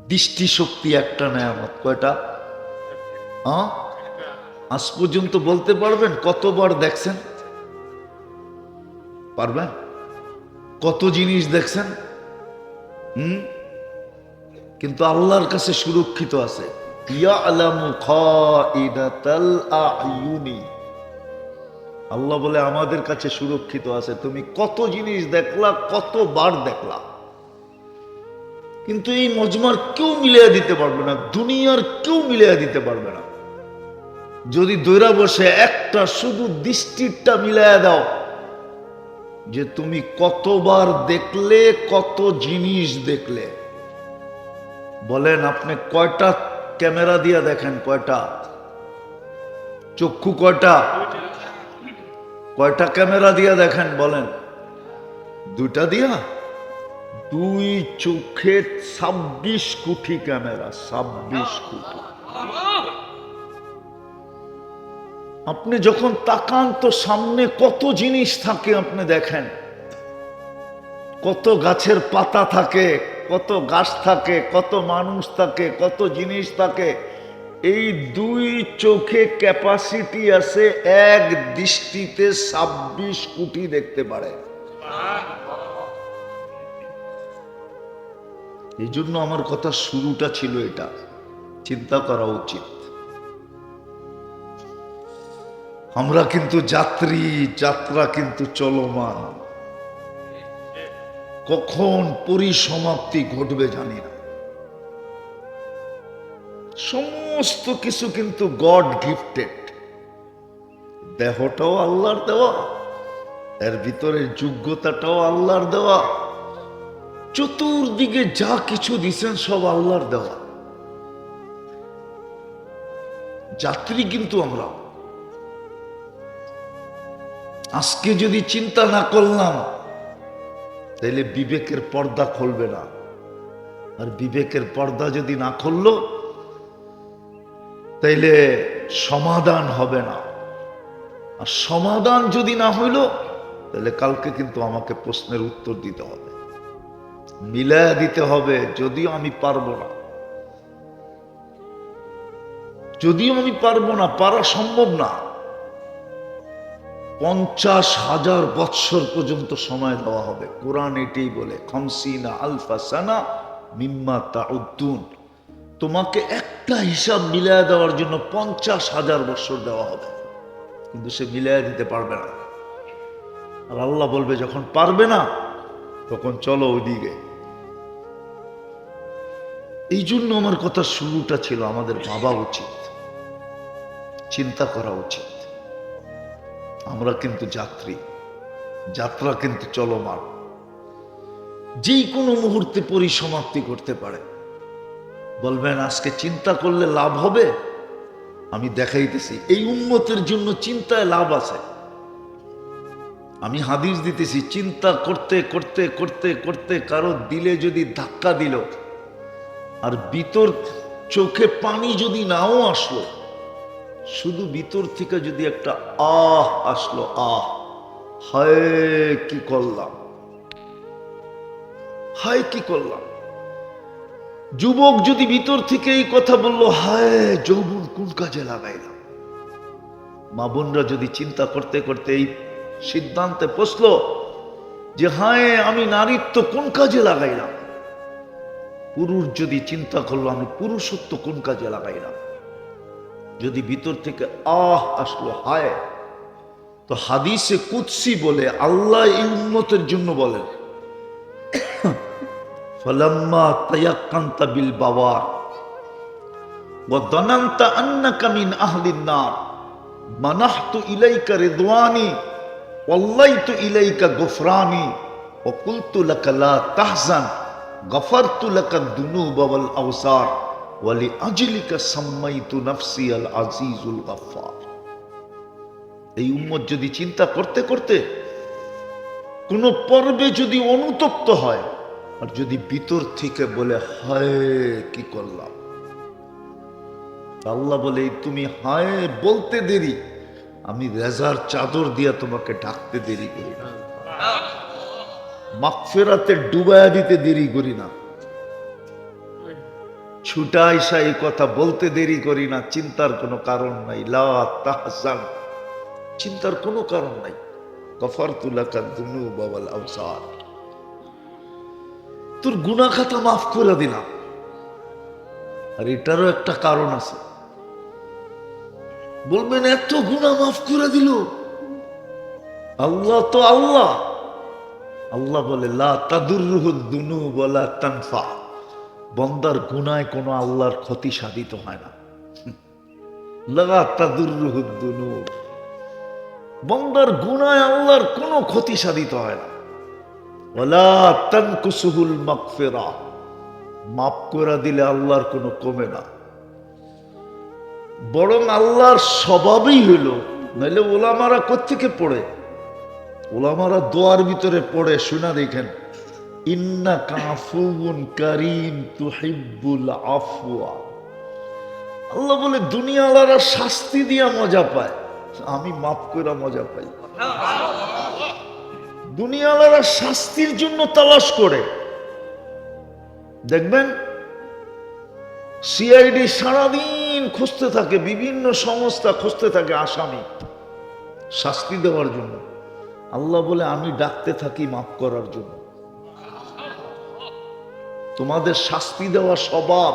দৃষ্টিশক্তি একটা নেয়ামত। কয়টা? আজ পর্যন্ত বলতে পারবেন কতবার দেখছেন? পারবেন? কত জিনিস দেখছেন? কিন্তু আল্লাহর কাছে সুরক্ষিত আছে। ইয়ালামু খাইনাতাল আয়ুনি, আল্লাহ বলে আমাদের কাছে সুরক্ষিত আছে। তুমি কত জিনিস দেখলা, কতবার দেখলা, কিন্তু এই মজমার কেউ মিলিয়ে দিতে পারবে না, দুনিয়ার কেউ মিলিয়ে দিতে পারবে না। যদি দৈরা বসে একটা শুধু দৃষ্টিটা মিলাইয়া দাও যে তুমি কতবার দেখলে, কত জিনিস দেখলে। বলেন আপনি কয়টা ক্যামেরা দিয়া দেখেন? কয়টা চক্ষু? কয়টা কয়টা ক্যামেরা দিয়া দেখেন? বলেন। দুইটা দিয়া? দুই চোখে 26 কোটি ক্যামেরা, 26 কোটি। আপনি যখন তাকান তো সামনে কত জিনিস থাকে আপনি দেখেন। কত গাছের পাতা থাকে, কত গাছ থাকে, কত মানুষ থাকে, কত জিনিস থাকে। এই দুই চোখে ক্যাপাসিটি আছে এক দৃষ্টিতে 26 কোটি দেখতে পারে। এই জন্য আমার কথা শুরুটা ছিল এটা, চিন্তা করা উচিত। আমরা কিন্তু যাত্রী, যাত্রা কিন্তু চলমান। কখন পরিসমাপ্তি ঘটবে জানি না। সমস্ত কিছু কিন্তু গড গিফটেড। দেহটাও আল্লাহর দেওয়া, এর ভিতরে যোগ্যতাটাও আল্লাহর দেওয়া, চতুর্দিকে যা কিছু দিচ্ছেন সব আল্লাহর দেওয়া। যাত্রী কিন্তু আমরা। আজকে যদি চিন্তা না করলাম তাইলে বিবেকের পর্দা খুলবে না। আর বিবেকের পর্দা যদি না খুললো তাইলে সমাধান হবে না। আর সমাধান যদি না হইল তাহলে কালকে কিন্তু আমাকে প্রশ্নের উত্তর দিতে হবে, মিলায়া দিতে হবে। যদিও আমি পারবো না, যদিও আমি পারবো না, পারা সম্ভব না। 50,000 বৎসর পর্যন্ত সময় দেওয়া হবে। কোরআন এটাই বলে, খামসিনা আলফা সানা মিম্মা তাউদ্দুন। তোমাকে একটা হিসাব মিলায়া দেওয়ার জন্য 50,000 বৎসর দেওয়া হবে, কিন্তু সে মিলায়া দিতে পারবে না। আর আল্লাহ বলবে যখন পারবে না তখন চলো ওইদিকে। এই জন্য আমার কথা শুরুটা ছিল আমাদের ভাবা উচিত, চিন্তা করা উচিত। আমরা কিন্তু যাত্রী, যাত্রা কিন্তু চলমান। যে কোনো মুহূর্তে পরিসমাপ্তি করতে পারে। বলবেন আজকে চিন্তা করলে লাভ হবে? আমি দেখাইতেছি এই উম্মতের জন্য চিন্তায় লাভ আছে। আমি হাদিস দিতেছি, চিন্তা করতে করতে করতে করতে কারো দিলে যদি ধাক্কা দিল আর ভিতর চোখে পানি যদি নাও আসলো, শুধু ভিতর থেকে যদি একটা আহ আসলো, আহ, হায় কি করলাম, হায় কি করলাম। যুবক যদি ভিতর থেকে এই কথা বললো, হায় যৌবন কোন কাজে লাগাইলাম। মা বোনরা যদি চিন্তা করতে করতে এই সিদ্ধান্তে পৌঁছলো যে হায় আমি নারীত্ব কোন কাজে লাগাইলাম। পুরুষ যদি চিন্তা করলো আমি পুরুষত্ব কোন কাজে লাগাইলাম। যদি ভিতর থেকে আহ আসলো, হায়, তো হাদিসে কুদসি বলে আল্লাহ এই উম্মতের জন্য বলেন, ফালাম্মা তায়াক্কানতা বিল বাওয়ার ওয়া দানানতা আন্নাকা মিন আহলিন নার মানাহতু ইলাইকা রিদওয়ানি ওয়াল্লাইতু ইলাইকা গুফরানি ওয়া কুলতু লাকা লা তাহজান গফারতু লাকা দুনুব ওয়াল আওসার ওয়া লিআজলিকা সাম্মাইতু নাফসি আল আজিজুল গফফার। এই উম্মত যদি চিন্তা করতে করতে কোন পর্বে যদি অনুতপ্ত হয় আর যদি ভিতর থেকে বলে হায় কি করলাম, আল্লাহ বলে তুমি হায় বলতে দেরি, আমি রেজার চাদর দিয়া তোমাকে ডাকতে দেরি করি না, মাগফিরাতে ডুবায়া দিতে দেরি করি না। ছুটা আইসা এই কথা বলতে দেরি করি না, চিন্তার কোনো কারণ নাই। লা তাহজান, চিন্তার কোনো কারণ নাই। গফারতু লাকা যুনুবা ওয়াল আওসার, তোর গুনাহ খাতা মাফ করে দিলাম। আর এটারও একটা কারণ আছে। বলবেন এত গুনাহ মাফ করে দিল আল্লাহ, তো আল্লাহ, আল্লাহ বলে লা তাদুররুহু যুনুব ওয়ালা তানফা, বন্দার গুনায় কোনো আল্লাহর ক্ষতি সাধিত হয় না। লা তাদুররুহু যুনুব, বন্দার গুনায় আল্লাহর কোনো ক্ষতি সাধিত হয় না। ওয়ালা তানকুসুহুল মাগফিরা, মাফ করে দিলে আল্লাহর কোনো কমে না, বরং আল্লাহর স্বভাবই হইল। নাইলে ওলামারা কোত্থেকে পড়ে? ওলামারা দোয়ার ভিতরে পড়ে, শুনা দেখেন, ইন্নাকা আফুউন কারীম তুহিব্বুল আফওয়া। আল্লাহ বলে দুনিয়াওয়ালারা শাস্তি দিয়া মজা পায়, আমি মাফ কইরা মজা পাই। দুনিয়াওয়ালারা শাস্তির জন্য তালাশ করে। দেখবেন সিআইডি সারাদিন খুঁজতে থাকে, বিভিন্ন সংস্থা খুঁজতে থাকে আসামি শাস্তি দেওয়ার জন্য। আল্লাহ বলে আমি ডাকতে থাকি মাফ করার জন্য। তোমাদের শাস্তি দেওয়া স্বভাব,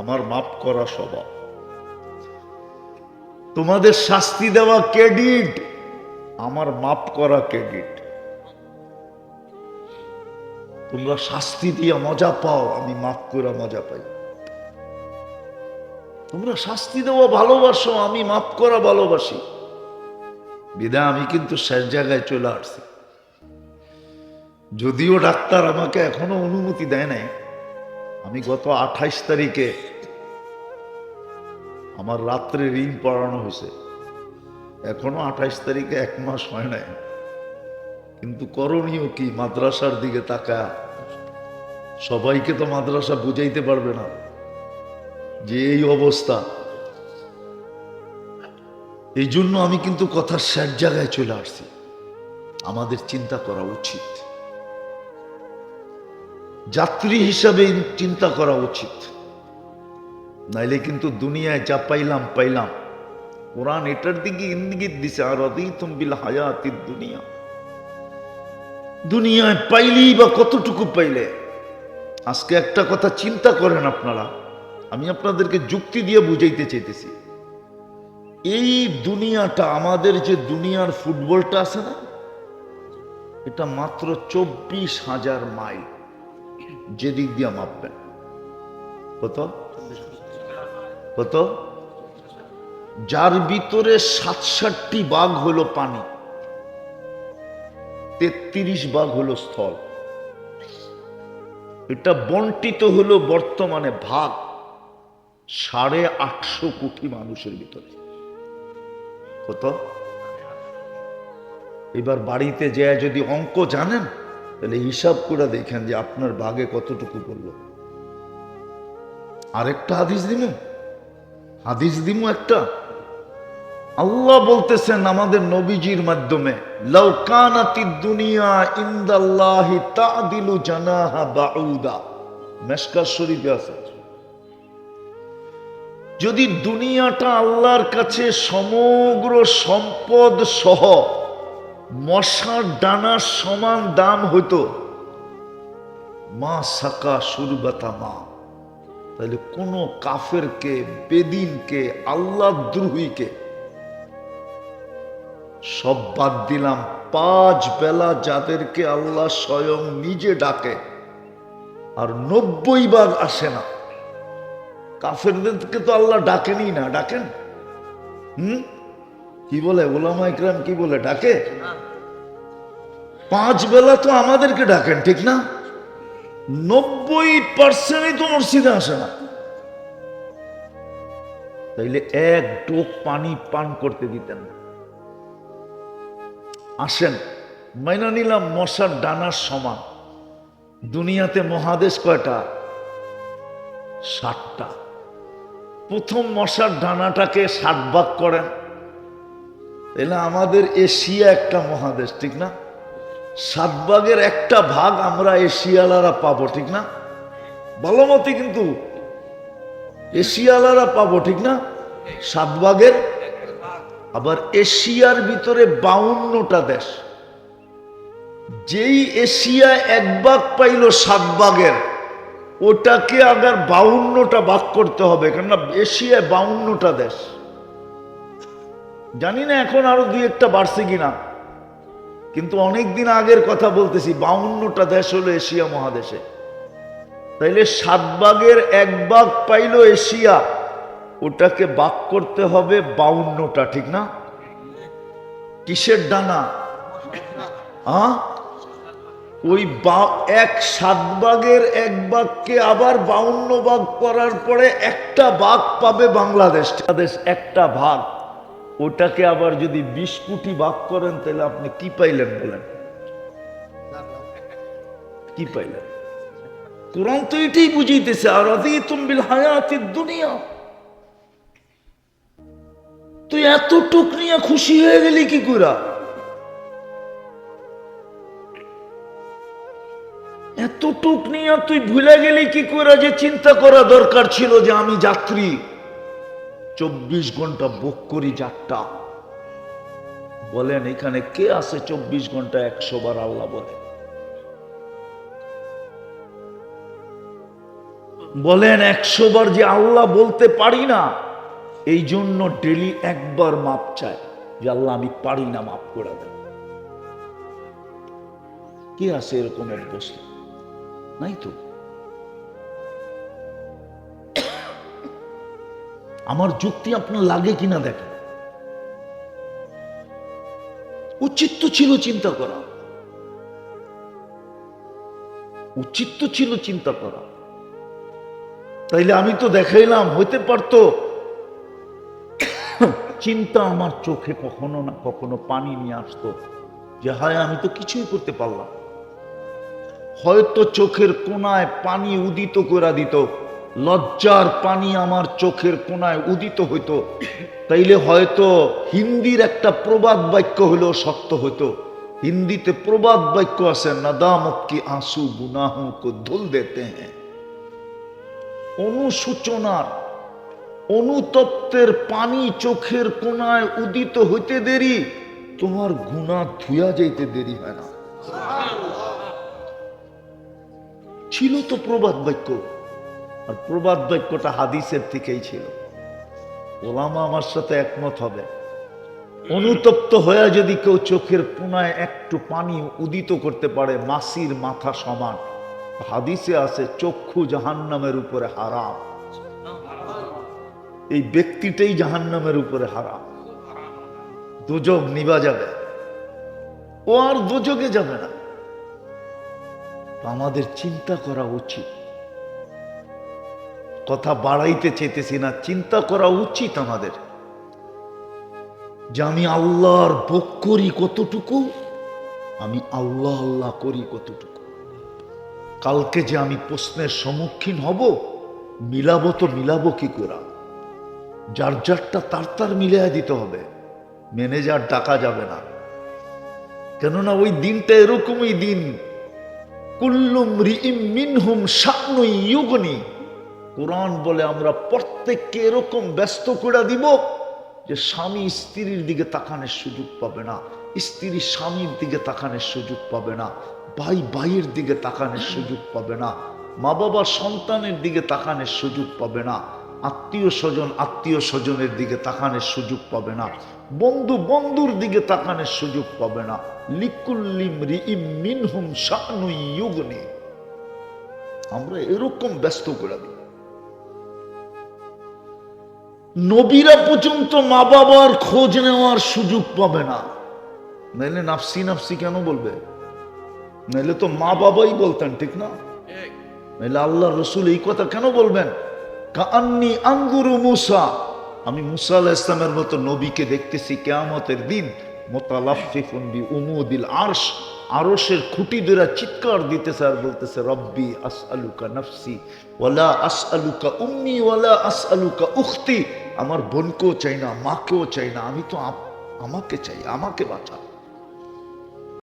আমার মাফ করা স্বভাব। তোমাদের শাস্তি দেওয়া ক্রেডিট, আমার মাফ করা ক্রেডিট। তোমরা শাস্তি দিয়ে মজা পাও, আমি মাফ করে মজা পাই। তোমরা শাস্তি দেওয়া ভালোবাসো, আমি মাফ করা ভালোবাসি। বিদায় আমি কিন্তু শেষ জায়গায় চলে আসছি। যদিও ডাক্তার আমাকে এখনো অনুমতি দেয় নাই। আমি গত 28 তারিখে আমার রাত্রে রিং পড়ানো হয়েছে, এখনো 28 তারিখে 1 মাস হয় নাই। কিন্তু করণীয় কি? মাদ্রাসার দিকে তাকা। সবাইকে তো মাদ্রাসা বুঝাইতে পারবে না যে এই অবস্থা। এই জন্য আমি কিন্তু কথার শেষ জায়গায় চলে আসছি। আমাদের চিন্তা করা উচিত, যাত্রী হিসাবে চিন্তা করা উচিত। নাইলে কিন্তু দুনিয়ায় যা পাইলাম পাইলাম। কোরআন এটার দিকে ইঙ্গিত দিছে, আর রাদিতুম বিল হায়াতিদ দুনিয়া। দুনিয়ায় পাইলেই বা কতটুকু পাইলে? আজকে একটা কথা চিন্তা করেন আপনারা, আমি আপনাদেরকে যুক্তি দিয়ে বুঝাইতে চাইতেছি। এই দুনিয়াটা, আমাদের যে দুনিয়ার ফুটবলটা আছে না, এটা মাত্র 24,000 মাইল। যেদিক দিয়ে মাপবেন কত কত, যার ভিতরে 67টি ভাগ হলো পানি, 33 ভাগ হলো স্থল। এটা বন্টিত হলো বর্তমানে ভাগ 850 কোটি মানুষের ভিতরে। কত? এবার বাড়িতে যায় যদি অঙ্ক জানেন, তাহলে হিসাব করে দেখেন যে আপনার ভাগে কতটুকু পড়ল। আরেকটা হাদিস দিমু একটা। আল্লাহ বলতেছেন আমাদের নবীজির মাধ্যমে, লাউ কানাতিদ দুনিয়া ইনদাল্লাহি তা'দিলু জানাহা বাউদা। মিশকাত শরীফে আছে, যদি দুনিয়াটা আল্লাহর কাছে সমগ্র সম্পদ সহ মশার ডানার সমান দাম হইতো, মা সাকা সুরবাতা মা, তাহলে কোন কাফেরকে, বেদিনকে, আল্লাহ দ্রোহীকে সব বাদ দিলাম, 5 বেলা যাদেরকে আল্লাহ স্বয়ং নিজে ডাকে আর 90 বার আসে না, কাফেরদেরকে তো আল্লাহ ডাকেনি না। ডাকেন? কি বলে ওলামা ইকরাম, কি বলে ডাকে? 5 বেলা তো আমাদেরকে ডাকেন, ঠিক না? 90% তো মসজিদে আসে না। তাইলে 1 ঢোক পানি পান করতে দিতেন না। আসেন, মাইনা নিলাম মশার ডানার সমান। দুনিয়াতে মহাদেশ কয়টা? 7টা। প্রথম মশার ডানাটাকে 60 ভাগ করেন, তাহলে আমাদের এশিয়া একটা মহাদেশ, ঠিক না? 7 ভাগের 1টা ভাগ আমরা এশিয়ালারা পাবো, ঠিক না? ভালো মতে কিন্তু এশিয়ালারা পাবো, ঠিক না? 7 ভাগের, আবার এশিয়ার ভিতরে 52টা দেশ। যেই এশিয়া 1 ভাগ পাইল 7 ভাগের, ওটাকে আবার 52টা ভাগ করতে হবে, কেননা এশিয়ায় 52টা দেশ। জানি না এখন আরো 2-1টা বাড়ছে কিনা, কিন্তু অনেকদিন আগের কথা বলতেছি, 52টা দেশ হলো এশিয়া মহাদেশে। তাইলে 7 ভাগের 1 ভাগ পাইল এশিয়া, ওটাকে ভাগ করতে হবে 52টা, ঠিক না? কিসের ডানা? ওই 7 ভাগের 1 ভাগকে আবার 52 ভাগ করার পরে একটা ভাগ পাবে বাংলাদেশ। একটা ভাগ, ওটাকে আবার যদি 20 কোটি ভাগ করেন, তাহলে আপনি কি পাইলেন বলেন? কি পাইলেন? কোরআন তো এটাই বুঝাইতেছে, আর রাদিতুম বিল হায়াতিদ দুনিয়া। তুই এতটুক নিয়ে খুশি হয়ে গেলি কি করে? এতটুক নিয়ে তুই ভুলে গেলি কি করে যে চিন্তা করা দরকার ছিল যে আমি যাত্রী, 24 ঘন্টা বুক করি যাত্রা। বলেন এখানে কে আছে 24 ঘন্টা 100 বার আল্লাহ বলে? বলেন 100 বার যে আল্লাহ বলতে পারি না, এই জন্য ডেলি একবার মাপ চায় যে আল্লাহ আমি পারি না, মাফ করে দেন। কি আছে এরকম অবস্থা? নাই তো। আমার যুক্তি আপনার লাগে কিনা দেখেন। উচিত তো ছিল চিন্তা করা, উচিত তো ছিল চিন্তা করা। তাইলে আমি তো দেখাইলাম, হইতে পারতো চিন্তা আমার চোখে কখনো না কখনো পানি নিয়ে আসতো যে হায় আমি তো কিছুই করতে পারলাম। হয়তো চোখের কোনায় পানি উদিত করে দিত, লজ্জার পানি আমার চোখের কোনায় উদিত হইতো। তাইলে হয়তো হিন্দির একটা প্রবাদ বাক্য হলেও সত্য হইতো। হিন্দিতে প্রবাদ বাক্য আছে, নাদামত কি আঁসু গুনাহোं को धुल देते हैं। অনুসূচনার, অনুতপ্তের পানি চোখের কোনায় উদিত হইতে দেরি, তোমার গুনাহ ধুয়া যাইতে দেরি হয় না। ছিল তো প্রবাদ বাক্য, আর প্রবাদ বাক্যটা হাদিসের থেকেই ছিল। ওলামা আমার সাথে একমত হবে, অনুতপ্ত হয়ে যদি কেউ চোখের কোনায় একটু পানি উদিত করতে পারে, মাসির মাথা সমান। হাদিসে আছে চক্ষু জাহান্নামের উপরে হারাম, এই ব্যক্তিটাই জাহান্নামের উপরে হারাম। দোজখ নিভা যাবে, ও আর দোজখে যাবে না। আমাদের চিন্তা করা উচিত। কথা বাড়াইতে চেতেছি না, চিন্তা করা উচিত আমাদের যে আমি আল্লাহর ভোগ করি কতটুকু, আমি আল্লাহ আল্লাহ করি কতটুকু। কালকে যে আমি প্রশ্নের সম্মুখীন হব, মিলাবো তো মিলাবো কি করে? যার যারটা তার তার মিলিয়ে দিতে হবে, ম্যানেজার ডাকা যাবে না। কেননা ওই দিনটা এরকমই দিন, কুল্লুম রিইম মিনহুম শা'নুন ইউগনি। কোরআন বলে আমরা প্রত্যেককে এরকম ব্যস্ত করে দিব যে স্বামী স্ত্রীর দিকে তাকানোর সুযোগ পাবে না, স্ত্রী স্বামীর দিকে তাকানোর সুযোগ পাবে না, ভাই ভাইয়ের দিকে তাকানোর সুযোগ পাবে না, মা বাবা সন্তানের দিকে তাকানোর সুযোগ পাবে না, আত্মীয় স্বজন আত্মীয় স্বজনের দিকে তাকানোর সুযোগ পাবে না, বন্ধু বন্ধুর দিকে তাকানোর সুযোগ পাবে না। লিকুল্লি ইমরিইম মিনহুম শা'নুন ইউগনি। আমরা এরকম ব্যস্ত করে দিই। নবীরা পর্যন্ত মা বাবার খোঁজ নেওয়ার সুযোগ পাবে না। নাইলে নাফসি নাফসি কেন বলবে? নাইলে তো মা বাবাই বলতেন, ঠিক না? নাইলে আল্লাহ রসুল এই কথা কেন বলবেন? কাআন্নী আনজুরু মূসা, আমি মূসা আলাইহিস সালামের মতো নবীকে দেখতেছি কিয়ামতের দিন, মুতালাফফিফুন বিউমুদিল আরশ, আরশের খুঁটি ধরে চিৎকার দিতেছে আর বলতেছে রব্বি আসআলুকা নাফসি ওয়ালা আসআলুকা উম্মি ওয়ালা আসআলুকা উখতি। আমার বোনকেও চাই না, মাকেও চাই না, আমি তো আমাকে চাই, আমাকে বাঁচা।